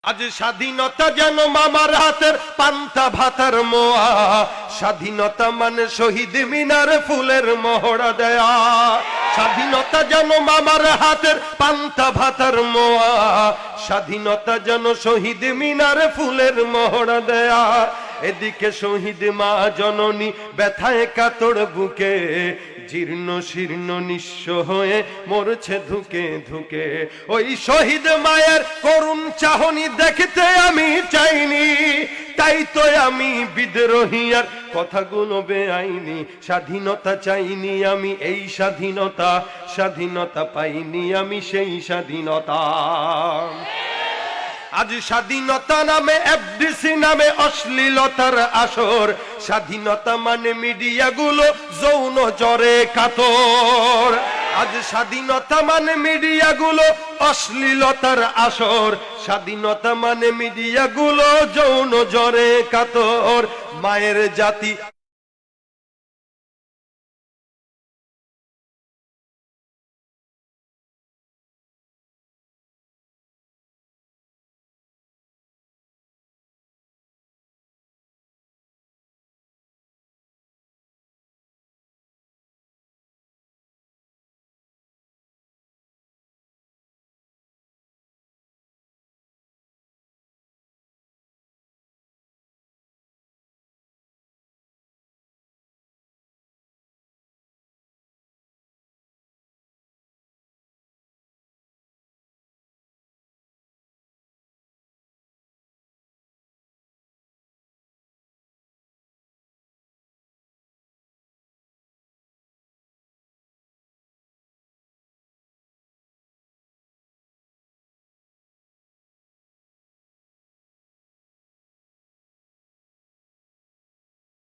আজ স্বাধীনতা যেন মামার হাতের পান্তা ভাতার মোয়া, স্বাধীনতা মানে শহীদ মিনার ফুলের মহড়া দেয়া। স্বাধীনতা যেন মামার হাতের পান্তা ভাতার মোয়া, স্বাধীনতা যেন শহীদ মিনার ফুলের মহড়া দেয়া। এদিকে শহীদ মা জননী ব্যথায় কাতর বুকে, জীর্ণ শীর্ণ নিঃস্ব হয়ে মরছে ধুকে ধুকে। ওই শহীদ মায়ের করুণ চাহনি দেখতে আমি চাইনি, তাই তো আমি বিদ্রোহী আর কথাগুলো বেআইনি। স্বাধীনতা চাইনি আমি এই স্বাধীনতা, স্বাধীনতা পাইনি আমি সেই স্বাধীনতা। আজ স্বাধীনতা নামে এফডিসি নামে অশ্লীলতার আসর, স্বাধীনতা মানে মিডিয়াগুলো যৌন জ্বরে কাতর। আজ স্বাধীনতা মানে মিডিয়াগুলো অশ্লীলতার আসর, স্বাধীনতা মানে মিডিয়াগুলো যৌন জ্বরে কাতর। মায়ের জাতি